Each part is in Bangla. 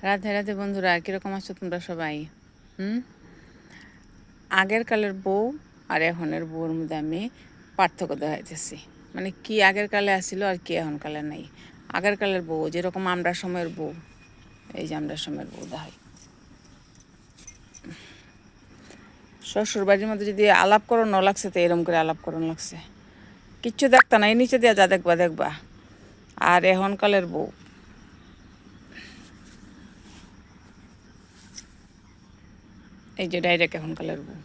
রাধে রাধে বন্ধুরা, কীরকম আছো তোমরা সবাই? আগের কালের বউ আর এখনের বউর মধ্যে আমি পার্থক্য দেখাইতেছি। মানে কি আগের কালে আসছিল আর কি এখন কালে নাই। আগের কালের বউ যেরকম আমরা সময়ের বউ, এই যে আমরা সময়ের বউ দেখাই। শ্বশুর বাড়ির মধ্যে যদি আলাপ করানো লাগছে তো এরকম করে আলাপ করানো লাগছে, কিচ্ছু দেখতা না, এই নিচে দিয়া যা দেখবা দেখবা। আর এখনকালের বউ এই যে ডাইরেক্ট এখনকালের বউ।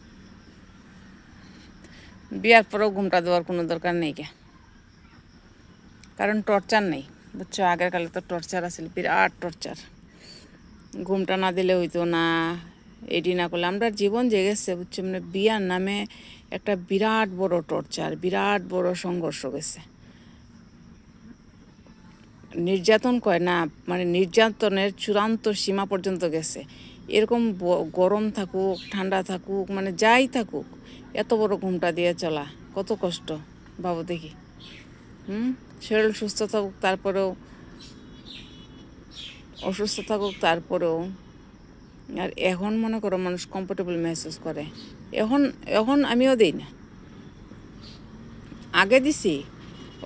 বিয়ার পরেও ঘুমটা দেওয়ার কোনো দরকার নেই কে, কারণ টর্চার নেই, বুঝছো? আগের কালে তো টর্চার আছিল, বিরাট টর্চার। ঘুমটা না দিলে হইতো না, এডি না করলে আমরা জীবন জেগেছে, বুঝছো? মানে বিয়ার নামে একটা বিরাট বড় টর্চার, বিরাট বড় সংঘর্ষ গেছে। নির্যাতন কয় না, মানে নির্যাতনের চূড়ান্ত সীমা পর্যন্ত গেছে। এরকম গরম থাকুক ঠান্ডা থাকুক, মানে যাই থাকুক, এত বড় ঘুমটা দিয়ে চলা কত কষ্ট ভাবো দেখি। শরীর সুস্থ থাকুক তারপরেও, অসুস্থ থাকুক তারপরেও। আর এখন মনে করো মানুষ কমফোর্টেবল মেহসুস করে। এখন এখন আমিও দিই না, আগে দিছি,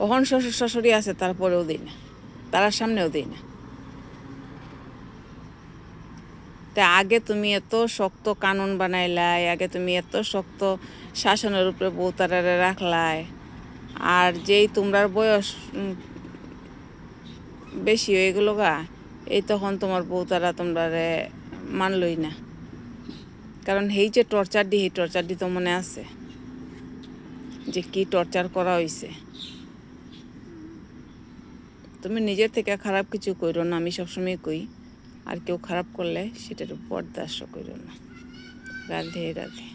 এখন শ্বশুর শাশুড়ি আছে তারপরেও দিই না, তার সামনেও দিই না। তা আগে তুমি এত শক্ত কানুন বানাইলাই, আগে তুমি এত শক্ত শাসনের উপরে বউ তারারে রাখলাই, আর যেই তোমরার বয়স বেশি হয়ে গেল গা, এই তখন তোমার বউ তারা তোমরারে মানলই না। কারণ এই যে টর্চার দি, এই টর্চার দি তো মনে আছে যে কি টর্চার করা হয়েছে। তুমি নিজের থেকে খারাপ কিছু কইরো না, আমি সবসময় কই। আর কেউ খারাপ করলে সেটার বরদাস্ত কইরো না। রাধে রাধে।